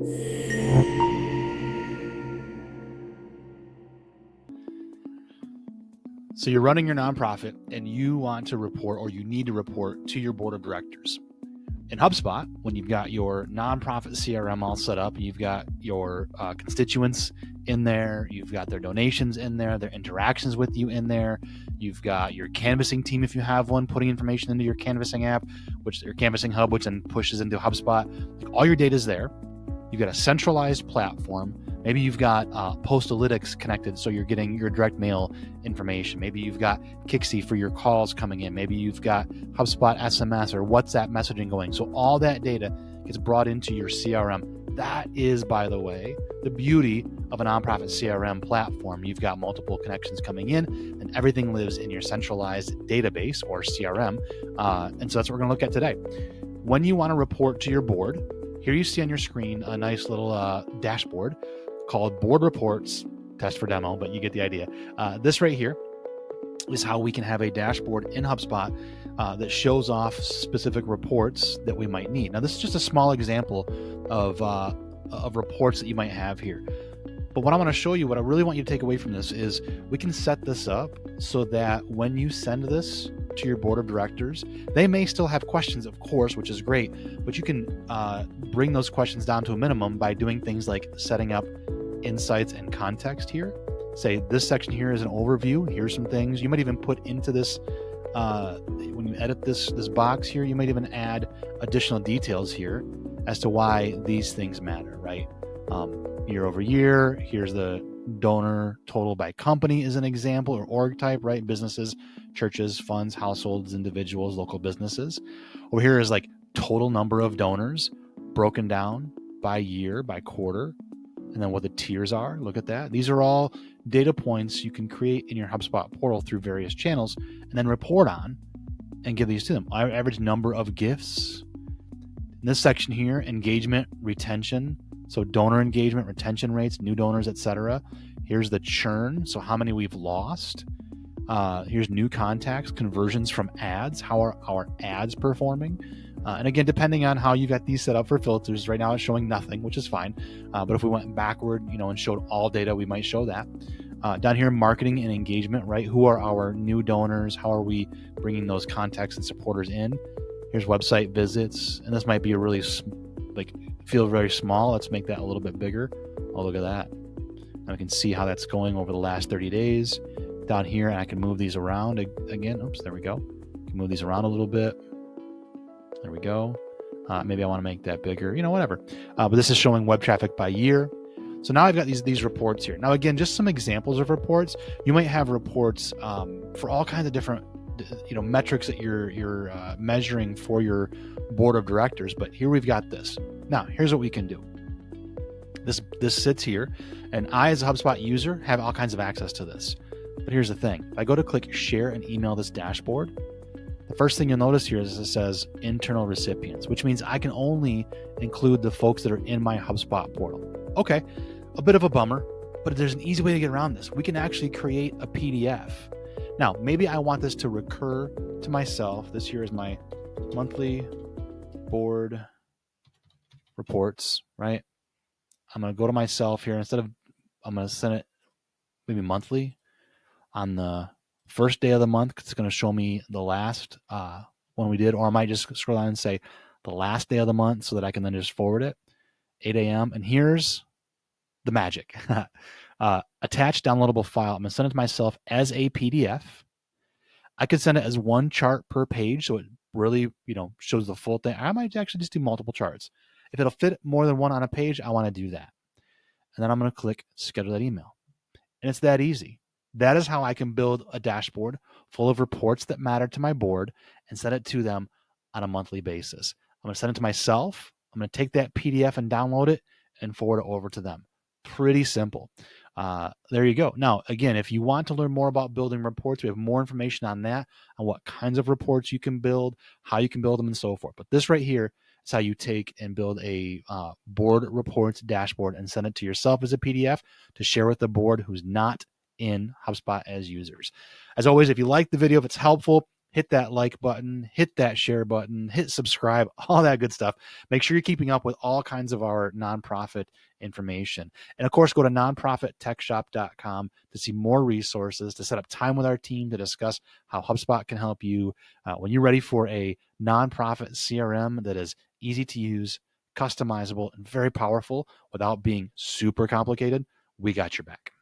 So you're running your nonprofit and you want to report, or you need to report to your board of directors. In HubSpot, when you've got your nonprofit CRM all set up, you've got your constituents in there, you've got their donations in there, their interactions with you in there, you've got your canvassing team if you have one, putting information into your canvassing app, which your canvassing hub, which then pushes into HubSpot. Like, all your data is there. You've got a centralized platform. Maybe you've got Postalytics connected, so you're getting your direct mail information. Maybe you've got Kixie for your calls coming in. Maybe you've got HubSpot SMS or WhatsApp messaging going. So all that data gets brought into your CRM. That is, by the way, the beauty of a nonprofit CRM platform. You've got multiple connections coming in, and everything lives in your centralized database or CRM. And so that's what we're going to look at today. When you want to report to your board, here you see on your screen a nice little dashboard called Board Reports. Test for demo, but you get the idea. This right here is how we can have a dashboard in HubSpot that shows off specific reports that we might need. Now, this is just a small example of reports that you might have here. But what I want to show you, what I really want you to take away from this is we can set this up so that when you send this to your board of directors, they may still have questions, of course, which is great, but you can bring those questions down to a minimum by doing things like setting up insights and context here. Say this section here is an overview. Here's some things you might even put into this. When you edit this box here, you might even add additional details here as to why these things matter, right? Year over year, here's the donor total by company is an example, or org type, right? Businesses, churches, funds, households, individuals, local businesses. Over here is like total number of donors broken down by year, by quarter, and then what the tiers are. Look at that. These are all data points you can create in your HubSpot portal through various channels and then report on and give these to them. Average number of gifts. In this section here, engagement, retention. So donor engagement, retention rates, new donors, etc. Here's the churn, so how many we've lost. Here's new contacts, conversions from ads. How are our ads performing? And again, depending on how you got these set up for filters, right now it's showing nothing, which is fine. But if we went backward, and showed all data, we might show that. Down here, marketing and engagement, right? Who are our new donors? How are we bringing those contacts and supporters in? Here's website visits, and this might be a really feel very small. Let's make that a little bit bigger. Oh, look at that. And we can see how that's going over the last 30 days. Down here, and I can move these around again. Oops, there we go. Can move these around a little bit. There we go. Maybe I want to make that bigger, whatever. But this is showing web traffic by year. So now I've got these reports here. Now, again, just some examples of reports. You might have reports for all kinds of different metrics that you're measuring for your board of directors. But here we've got this. Now, here's what we can do. This sits here, and I, as a HubSpot user, have all kinds of access to this. But here's the thing. If I go to click share and email this dashboard, the first thing you'll notice here is it says internal recipients, which means I can only include the folks that are in my HubSpot portal. Okay, a bit of a bummer, but there's an easy way to get around this. We can actually create a PDF. Now, maybe I want this to recur to myself. This here is my monthly board reports, right? I'm going to go to myself here. I'm going to send it maybe monthly on the first day of the month, because it's going to show me the last one we did, or I might just scroll down and say the last day of the month so that I can then just forward it, 8 a.m. And here's the magic. Attached downloadable file. I'm going to send it to myself as a PDF. I could send it as one chart per page, so it really, shows the full thing. I might actually just do multiple charts. If it'll fit more than one on a page, I want to do that. And then I'm going to click schedule that email. And it's that easy. That is how I can build a dashboard full of reports that matter to my board and send it to them on a monthly basis. I'm going to send it to myself. I'm going to take that PDF and download it and forward it over to them. Pretty simple. There you go. Now, again, if you want to learn more about building reports, we have more information on that, on what kinds of reports you can build, how you can build them, and so forth. But this right here is how you take and build a board reports dashboard and send it to yourself as a PDF to share with the board who's not in HubSpot as users. As always, if you like the video, if it's helpful, hit that like button, hit that share button, hit subscribe, all that good stuff. Make sure you're keeping up with all kinds of our nonprofit information. And of course, go to nonprofittechshop.com to see more resources, to set up time with our team to discuss how HubSpot can help you when you're ready for a nonprofit CRM that is easy to use, customizable, and very powerful without being super complicated. We got your back.